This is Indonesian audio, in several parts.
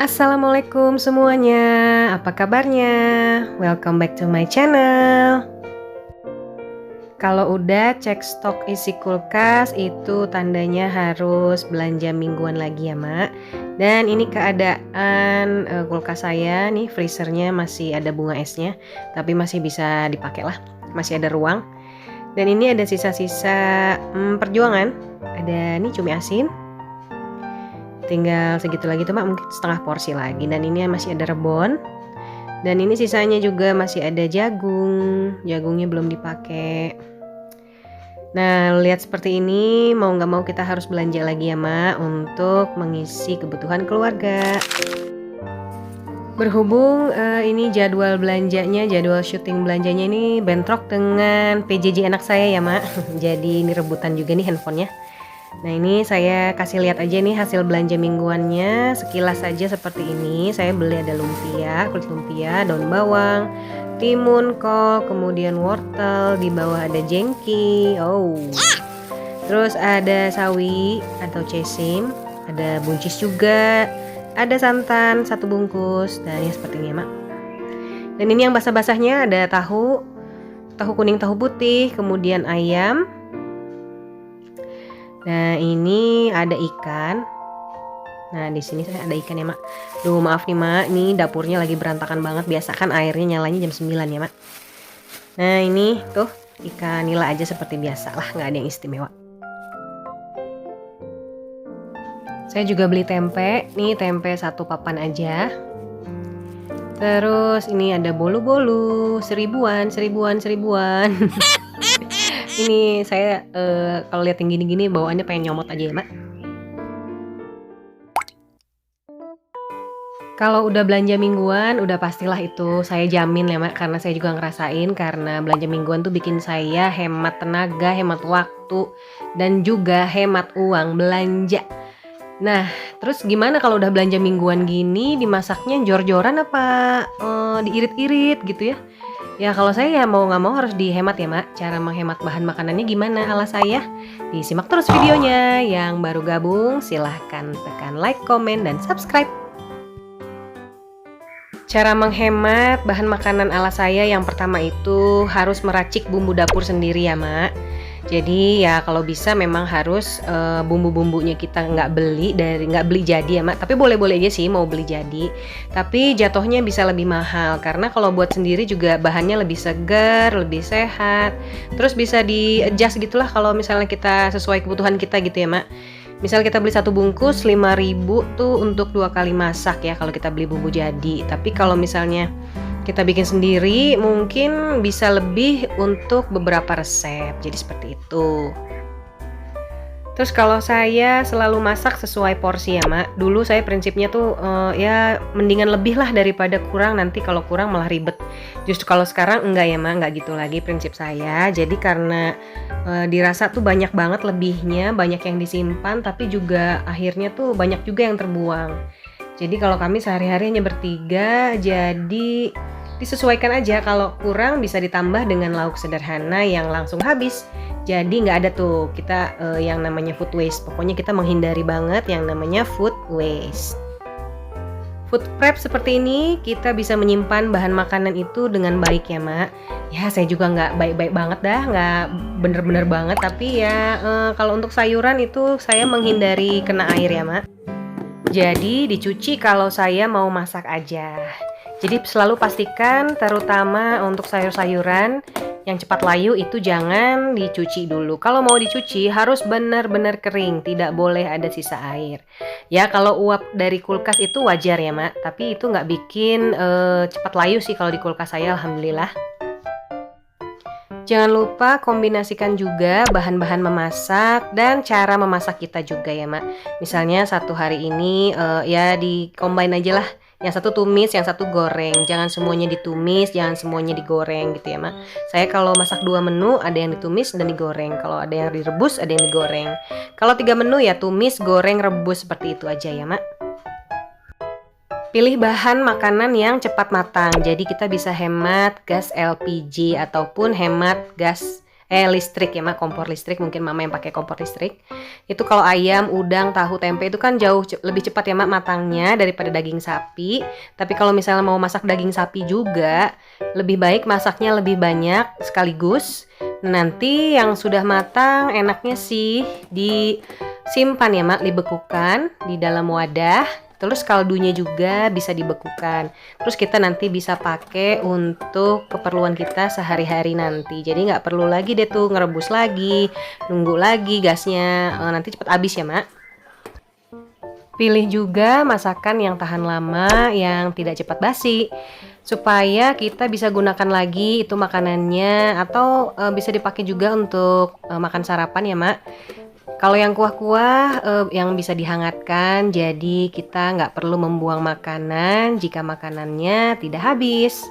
Assalamualaikum semuanya, apa kabarnya? Welcome back to my channel. Kalau udah cek stok isi kulkas itu tandanya harus belanja mingguan lagi ya Mak. Dan ini keadaan kulkas saya nih, freezernya masih ada bunga esnya, tapi masih bisa dipakai lah, masih ada ruang. Dan ini ada sisa-sisa perjuangan, ada nih cumi asin. Tinggal segitu lagi tuh Mak, mungkin setengah porsi lagi. Dan ini masih ada rebon. Dan ini sisanya juga masih ada jagung. Jagungnya belum dipakai. Nah, lihat seperti ini, mau nggak mau kita harus belanja lagi ya Mak, untuk mengisi kebutuhan keluarga. Berhubung ini jadwal belanjanya, jadwal syuting belanjanya ini bentrok dengan PJJ anak saya ya Mak. Jadi ini rebutan juga nih handphonenya. Nah ini saya kasih lihat aja nih hasil belanja mingguannya, sekilas saja seperti ini. Saya beli ada lumpia, kulit lumpia, daun bawang, timun, kol, kemudian wortel, di bawah ada jengki, terus ada sawi atau cesim, ada buncis juga, ada santan 1 bungkus, dan ya seperti ini ya Mak. Dan ini yang basah-basahnya ada tahu kuning, tahu putih, kemudian ayam. Nah ini ada ikan. Nah di sini saya ada ikan ya Mak. Duh maaf nih Mak, ini dapurnya lagi berantakan banget. Biasa kan airnya nyalanya jam 9 ya Mak. Nah ini tuh ikan nila aja seperti biasa lah, nggak ada yang istimewa. Saya juga beli tempe, nih tempe 1 papan aja. Terus ini ada bolu-bolu, seribuan. Ini saya kalau lihat yang gini-gini bawaannya pengen nyomot aja ya Mak. Kalau udah belanja mingguan udah pastilah itu saya jamin ya Mak, karena saya juga ngerasain, karena belanja mingguan tuh bikin saya hemat tenaga, hemat waktu, dan juga hemat uang belanja. Nah terus gimana kalau udah belanja mingguan gini, dimasaknya jor-joran apa diirit-irit gitu ya? Ya kalau saya ya mau nggak mau harus dihemat ya Mak. Cara menghemat bahan makanannya gimana ala saya? Disimak terus videonya. Yang baru gabung silahkan tekan like, komen, dan subscribe. Cara menghemat bahan makanan ala saya yang pertama itu harus meracik bumbu dapur sendiri ya Mak. Jadi ya kalau bisa memang harus bumbu-bumbunya kita nggak beli jadi ya Mak. Tapi boleh-boleh aja sih mau beli jadi. Tapi jatuhnya bisa lebih mahal karena kalau buat sendiri juga bahannya lebih segar, lebih sehat. Terus bisa di-adjust gitulah kalau misalnya kita sesuai kebutuhan kita gitu ya Mak. Misal kita beli 1 bungkus 5.000 tuh untuk 2 kali masak ya kalau kita beli bumbu jadi. Tapi kalau misalnya kita bikin sendiri mungkin bisa lebih untuk beberapa resep. Jadi seperti itu. Terus kalau saya selalu masak sesuai porsi ya Mak. Dulu saya prinsipnya tuh ya mendingan lebih lah daripada kurang, nanti kalau kurang malah ribet. Justru kalau sekarang enggak ya Mak, enggak gitu lagi prinsip saya. Jadi karena dirasa tuh banyak banget lebihnya, banyak yang disimpan, tapi juga akhirnya tuh banyak juga yang terbuang. Jadi kalau kami sehari-hari hanya bertiga, jadi disesuaikan aja, kalau kurang bisa ditambah dengan lauk sederhana yang langsung habis. Jadi nggak ada tuh kita yang namanya food waste. Pokoknya kita menghindari banget yang namanya food waste. Food prep seperti ini kita bisa menyimpan bahan makanan itu dengan baik ya Mak. Ya saya juga nggak baik-baik banget dah, nggak bener-bener banget. Tapi ya kalau untuk sayuran itu saya menghindari kena air ya Mak. Jadi dicuci kalau saya mau masak aja. Jadi selalu pastikan terutama untuk sayur-sayuran yang cepat layu itu jangan dicuci dulu. Kalau mau dicuci harus benar-benar kering, tidak boleh ada sisa air. Ya kalau uap dari kulkas itu wajar ya Mak, tapi itu nggak bikin cepat layu sih kalau di kulkas saya, alhamdulillah. Jangan lupa kombinasikan juga bahan-bahan memasak dan cara memasak kita juga ya Mak. Misalnya satu hari ini ya di combine aja lah. Yang satu tumis, yang satu goreng. Jangan semuanya ditumis, jangan semuanya digoreng gitu ya Mak. Saya kalau masak 2 menu, ada yang ditumis dan digoreng. Kalau ada yang direbus, ada yang digoreng. Kalau 3 menu ya tumis, goreng, rebus, seperti itu aja ya Mak. Pilih bahan makanan yang cepat matang. Jadi kita bisa hemat gas LPG ataupun hemat gas listrik ya mak, kompor listrik, mungkin mama yang pakai kompor listrik. Itu kalau ayam, udang, tahu, tempe itu kan jauh lebih cepat ya mak matangnya daripada daging sapi. Tapi kalau misalnya mau masak daging sapi juga, lebih baik masaknya lebih banyak sekaligus. Nanti yang sudah matang enaknya sih disimpan ya mak, dibekukan di dalam wadah. Terus kaldunya juga bisa dibekukan. Terus kita nanti bisa pakai untuk keperluan kita sehari-hari nanti. Jadi nggak perlu lagi deh tuh ngerebus lagi, nunggu lagi gasnya, nanti cepet habis ya mak. Pilih juga masakan yang tahan lama, yang tidak cepat basi, supaya kita bisa gunakan lagi itu makanannya, atau bisa dipakai juga untuk makan sarapan ya mak. Kalau yang kuah-kuah yang bisa dihangatkan, jadi kita nggak perlu membuang makanan jika makanannya tidak habis.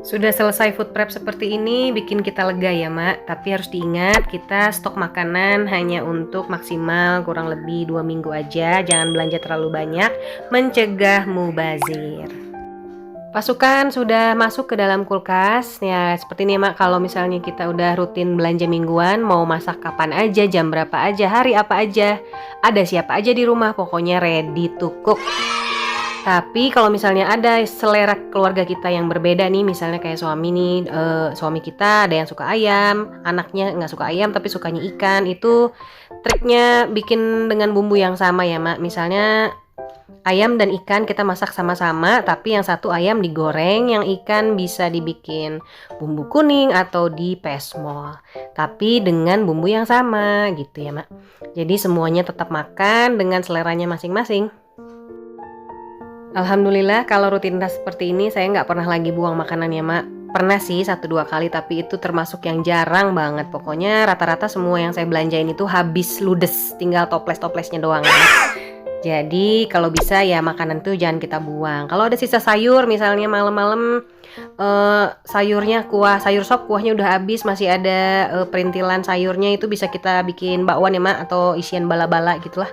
Sudah selesai food prep seperti ini, bikin kita lega ya mak. Tapi harus diingat, kita stok makanan hanya untuk maksimal kurang lebih 2 minggu aja. Jangan belanja terlalu banyak, mencegah mubazir. Pasukan sudah masuk ke dalam kulkas. Ya seperti ini mak, kalau misalnya kita udah rutin belanja mingguan, mau masak kapan aja, jam berapa aja, hari apa aja, ada siapa aja di rumah, pokoknya ready to cook. Tapi kalau misalnya ada selera keluarga kita yang berbeda nih, misalnya kayak suami nih, suami kita ada yang suka ayam, anaknya nggak suka ayam tapi sukanya ikan, itu triknya bikin dengan bumbu yang sama ya mak. Misalnya ayam dan ikan kita masak sama-sama, tapi yang satu ayam digoreng, yang ikan bisa dibikin bumbu kuning atau di pesmol, tapi dengan bumbu yang sama gitu ya mak. Jadi semuanya tetap makan dengan seleranya masing-masing. Alhamdulillah kalau rutinitas seperti ini saya nggak pernah lagi buang makanan ya mak. Pernah sih 1-2 kali, tapi itu termasuk yang jarang banget. Pokoknya rata-rata semua yang saya belanjain itu habis ludes, tinggal toples-toplesnya doang ya. Jadi kalau bisa ya makanan tuh jangan kita buang. Kalau ada sisa sayur misalnya malam-malam, sayurnya kuah, sayur sop kuahnya udah habis, masih ada perintilan sayurnya, itu bisa kita bikin bakwan ya mak, atau isian bala-bala gitulah.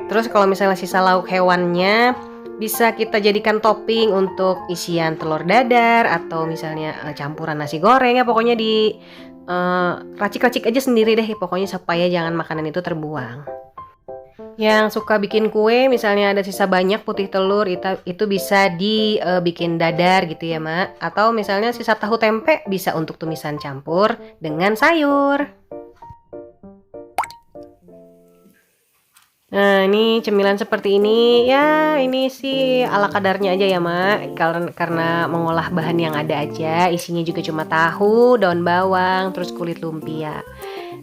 Terus kalau misalnya sisa lauk hewannya, bisa kita jadikan topping untuk isian telur dadar, atau misalnya campuran nasi goreng ya, pokoknya di racik-racik aja sendiri deh pokoknya, supaya jangan makanan itu terbuang. Yang suka bikin kue, misalnya ada sisa banyak putih telur, itu bisa dibikin dadar gitu ya mak. Atau misalnya sisa tahu tempe bisa untuk tumisan campur dengan sayur. Nah ini cemilan seperti ini ya, ini sih ala kadarnya aja ya mak, karena mengolah bahan yang ada aja. Isinya juga cuma tahu, daun bawang, terus kulit lumpia.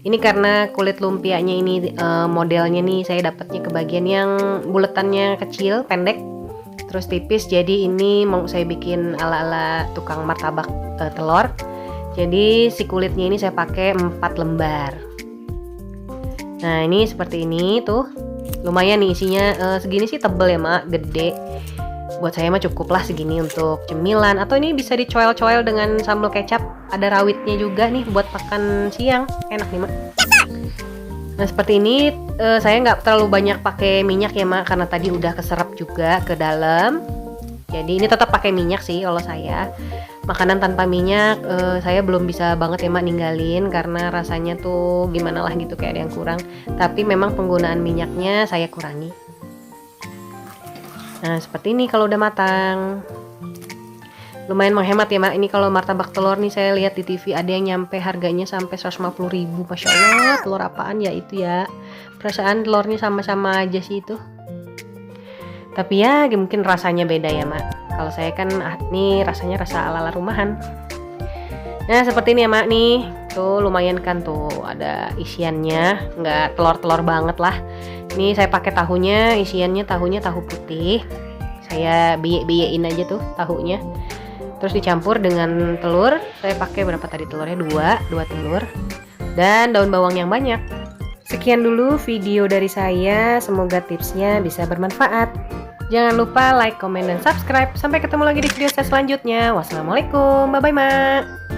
Ini karena kulit lumpianya ini modelnya nih saya dapatnya ke bagian yang buletannya kecil, pendek, terus tipis. Jadi ini mau saya bikin ala-ala tukang martabak telur. Jadi si kulitnya ini saya pakai 4 lembar. Nah ini seperti ini tuh, lumayan nih isinya, segini sih tebel ya mak, gede. Buat saya mah cukup lah segini untuk cemilan. Atau ini bisa dicoel-coel dengan sambal kecap, ada rawitnya juga nih buat makan siang, enak nih mak. Nah seperti ini, saya nggak terlalu banyak pakai minyak ya mak, karena tadi udah keserap juga ke dalam. Jadi ini tetap pakai minyak sih kalau saya. Makanan tanpa minyak saya belum bisa banget ya mak ninggalin, karena rasanya tuh gimana lah gitu, kayak ada yang kurang. Tapi memang penggunaan minyaknya saya kurangi. Nah seperti ini kalau udah matang, lumayan menghemat ya mak. Ini kalau martabak telur nih saya lihat di TV ada yang nyampe harganya sampai 150.000. Masya Allah, telur apaan ya itu ya, perasaan telurnya sama-sama aja sih itu. Tapi ya mungkin rasanya beda ya mak. Kalau saya kan nih rasanya rasa ala-ala rumahan. Nah seperti ini ya mak nih, tuh lumayan kan tuh ada isiannya, nggak telur-telur banget lah. Ini saya pakai tahunya, isiannya tahunya tahu putih. Saya beye-beyein aja tuh tahunya. Terus dicampur dengan telur. Saya pakai berapa tadi telurnya? 2 telur. Dan daun bawang yang banyak. Sekian dulu video dari saya. Semoga tipsnya bisa bermanfaat. Jangan lupa like, komen, dan subscribe. Sampai ketemu lagi di video saya selanjutnya. Wassalamualaikum. Bye-bye mak.